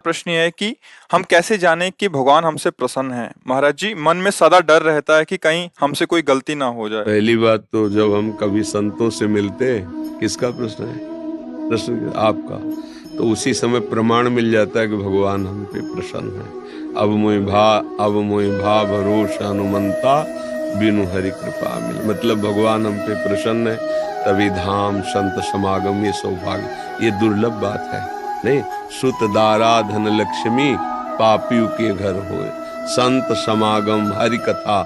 प्रश्न ये है कि हम कैसे जानें कि भगवान हमसे प्रसन्न हैं? महाराज जी, मन में सदा डर रहता है कि कहीं हमसे कोई गलती ना हो जाए। पहली बात तो जब हम कभी संतों से मिलते, किसका प्रश्न है? प्रश्न आपका। तो उसी समय प्रमाण मिल जाता है कि भगवान हम पे प्रसन्न है। अब मोहि भा भरोसा हनुमंता, बिनु हरि कृपा मिल। मतलब भगवान हम पे प्रसन्न है, तभी धाम संत समागम, ये सौभाग्य, ये दुर्लभ बात है। नहीं, सुत दारा धन लक्ष्मी, पापियों के घर होए, संत समागम हरि कथा,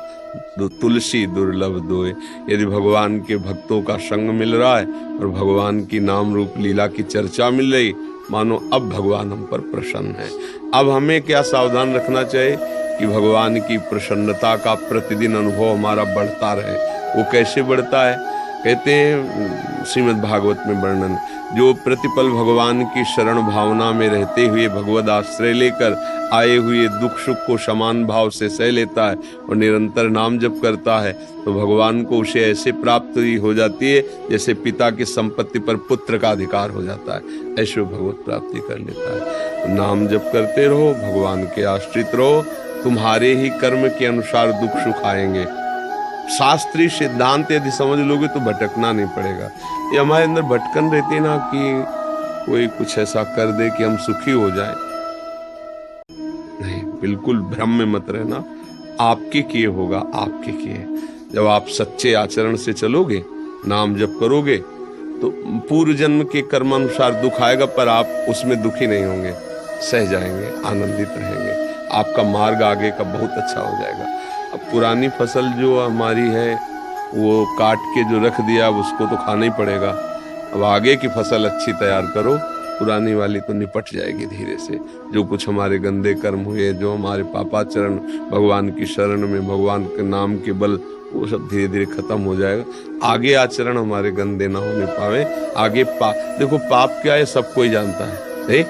तुलसी दुर्लभ दोए। यदि भगवान के भक्तों का संग मिल रहा है और भगवान की नाम रूप लीला की चर्चा मिल रही, मानो अब भगवान हम पर प्रसन्न है। अब हमें क्या सावधान रखना चाहिए कि भगवान की प्रसन्नता का प्रतिदिन अनुभव हमारा बढ़ता रहे। वो कैसे बढ़ता है? कहते हैं श्रीमद् भागवत में वर्णन, जो प्रतिपल भगवान की शरण भावना में रहते हुए भगवद आश्रय लेकर आए हुए दुख सुख को समान भाव से सह लेता है और निरंतर नाम जप करता है, तो भगवान को उसे ऐसे प्राप्ति हो जाती है जैसे पिता की संपत्ति पर पुत्र का अधिकार हो जाता है। ऐसे भगवत प्राप्ति कर लेता है। तो नाम जप करते रहो, भगवान के आश्रित रहो, तुम्हारे ही कर्म के अनुसार दुख सुख आएंगे। शास्त्रीय सिद्धांत यदि समझ लोगे तो भटकना नहीं पड़ेगा। ये हमारे अंदर भटकन रहती है ना कि कोई कुछ ऐसा कर दे कि हम सुखी हो जाए। नहीं, बिल्कुल भ्रम में मत रहना। आपके किए होगा, आपके किए। जब आप सच्चे आचरण से चलोगे, नाम जप करोगे, तो पूर्व जन्म के कर्म अनुसार दुख आएगा, पर आप उसमें दुखी नहीं होंगे, सह जाएंगे, आनंदित रहेंगे। आपका मार्ग आगे का बहुत अच्छा हो जाएगा। अब पुरानी फसल जो हमारी है वो काट के जो रख दिया, अब उसको तो खाना ही पड़ेगा। अब आगे की फसल अच्छी तैयार करो, पुरानी वाली तो निपट जाएगी धीरे से। जो कुछ हमारे गंदे कर्म हुए, जो हमारे पापाचरण, भगवान की शरण में भगवान के नाम के बल, वो सब धीरे धीरे खत्म हो जाएगा। आगे आचरण हमारे गंदे ना होने पावे। आगे देखो पाप क्या है सब कोई जानता है। नहीं,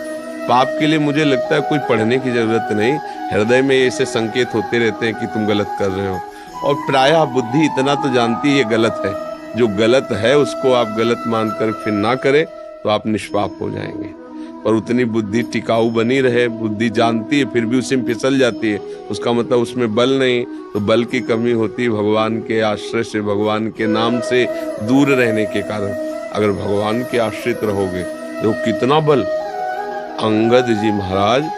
पाप के लिए मुझे लगता है कोई पढ़ने की जरूरत नहीं, हृदय में ऐसे संकेत होते रहते हैं कि तुम गलत कर रहे हो। और प्रायः बुद्धि इतना तो जानती है ये गलत है। जो गलत है उसको आप गलत मानकर फिर ना करें तो आप निष्पाप हो जाएंगे। पर उतनी बुद्धि टिकाऊ बनी रहे, बुद्धि जानती है फिर भी उसी में फिसल जाती है, उसका मतलब उसमें बल नहीं। तो बल की कमी होती है भगवान के आश्रय से, भगवान के नाम से दूर रहने के कारण। अगर भगवान के आश्रित रहोगे तो कितना बल। अंगद जी महाराज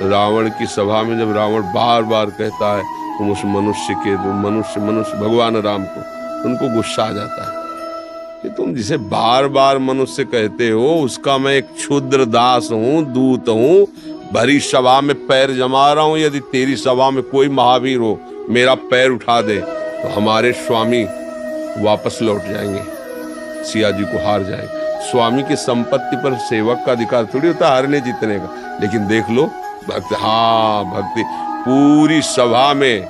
रावण की सभा में जब रावण बार बार कहता है तुम उस मनुष्य के, मनुष्य भगवान राम को, उनको गुस्सा आ जाता है कि तुम जिसे बार बार मनुष्य कहते हो, उसका मैं एक क्षुद्र दास हूँ, दूत हूँ, भरी सभा में पैर जमा रहा हूँ। यदि तेरी सभा में कोई महावीर हो, मेरा पैर उठा दे तो हमारे स्वामी वापस लौट जाएंगे, सिया जी को हार जाएंगे। स्वामी की संपत्ति पर सेवक का अधिकार थोड़ी होता हारने जीतने का। लेकिन देख लो भक्ति, हाँ भक्ति, पूरी सभा में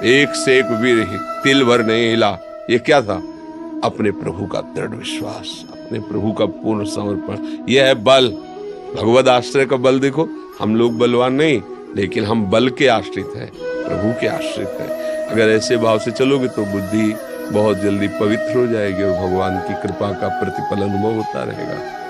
एक से एक वीर तिल भर नहीं हिला। ये क्या था? अपने प्रभु का दृढ़ विश्वास, अपने प्रभु का पूर्ण समर्पण। यह है बल, भगवद आश्रय का बल। देखो हम लोग बलवान नहीं, लेकिन हम बल के आश्रित हैं, प्रभु के आश्रित हैं। अगर ऐसे भाव से चलोगे तो बुद्धि बहुत जल्दी पवित्र हो जाएगी और भगवान की कृपा का प्रतिफल अनुभव होता रहेगा।